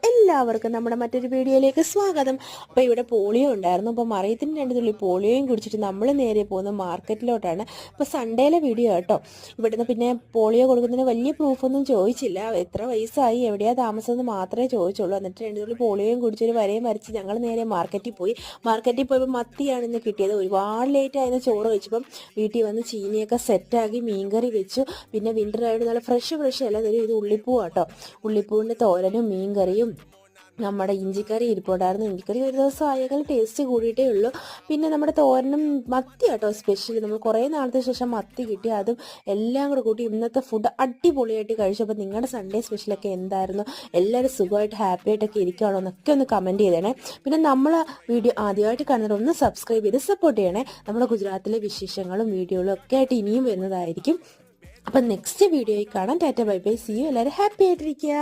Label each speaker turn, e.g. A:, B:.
A: എല്ലാവർക്കും നമ്മുടെ മറ്റൊരു വീഡിയോയിലേക്ക് സ്വാഗതം. അപ്പോൾ ഇവിടെ പോളിയോ ഉണ്ടായിരുന്നു. അപ്പോൾ മറിയത്തിന് 2 തുള്ളി പോളിയോയും കുടിച്ചിട്ട് നമ്മൾ നേരെ പോകുന്നത് മാർക്കറ്റിലോട്ടാണ്. അപ്പോൾ സൺഡേയിലെ വീഡിയോ കേട്ടോ. ഇവിടുന്ന് പിന്നെ പോളിയോ കൊടുക്കുന്നതിന് വലിയ പ്രൂഫൊന്നും ചോദിച്ചില്ല. എത്ര വയസ്സായി, എവിടെയാണ് താമസം എന്ന് മാത്രമേ ചോദിച്ചുള്ളൂ. എന്നിട്ട് 2 തുള്ളി പോളിയോയും കുടിച്ചൊരു വരയും വരച്ച് ഞങ്ങൾ നേരെ മാർക്കറ്റിൽ പോയി. മാർക്കറ്റിൽ പോയപ്പോൾ മത്തിയാണ് ഇന്ന് കിട്ടിയത്. ഒരുപാട് ലേറ്റ് ആയിരുന്നു ചോറ് വെച്ചപ്പം. വീട്ടിൽ വന്ന് ചീനിയൊക്കെ സെറ്റാക്കി മീൻകറി വെച്ചു. പിന്നെ വിൻ്റർ ആയിട്ട് നല്ല ഫ്രഷ് അല്ല, ഇത് ഉള്ളിപ്പൂ കേട്ടോ. ഉള്ളിപ്പൂവിൻ്റെ തോരനും മീൻകറിയും നമ്മുടെ ഇഞ്ചിക്കറി ഇരിപ്പുണ്ടായിരുന്നു. ഇഞ്ചിക്കറി ഒരു ദിവസം ആയേക്കാൾ ടേസ്റ്റ് കൂടിയിട്ടേ ഉള്ളൂ. പിന്നെ നമ്മുടെ തോരനും മത്തി കേട്ടോ സ്പെഷ്യൽ. നമ്മൾ കുറേ നാളത്തെ ശേഷം മത്തി കിട്ടി. അതും എല്ലാം കൂടെ കൂട്ടി ഇന്നത്തെ ഫുഡ് അടിപൊളിയായിട്ട് കഴിച്ചു. അപ്പോൾ നിങ്ങളുടെ സൺഡേ സ്പെഷ്യലൊക്കെ എന്തായിരുന്നു? എല്ലാവരും സുഖമായിട്ട് ഹാപ്പി ആയിട്ടൊക്കെ ഇരിക്കുകയാണോ എന്നൊക്കെ ഒന്ന് കമൻറ്റ് ചെയ്തേണേ. പിന്നെ നമ്മൾ വീഡിയോ ആദ്യമായിട്ട് കാണുന്നത് ഒന്ന് സബ്സ്ക്രൈബ് ചെയ്ത് സപ്പോർട്ട് ചെയ്യണേ. നമ്മുടെ ഗുജറാത്തിലെ വിശേഷങ്ങളും വീഡിയോകളും ഒക്കെ ആയിട്ട് ഇനിയും വരുന്നതായിരിക്കും. അപ്പം നെക്സ്റ്റ് വീഡിയോയിൽ കാണാം. Tata bye bye, see you. എല്ലാവരും ഹാപ്പി ആയിട്ടിരിക്കുക.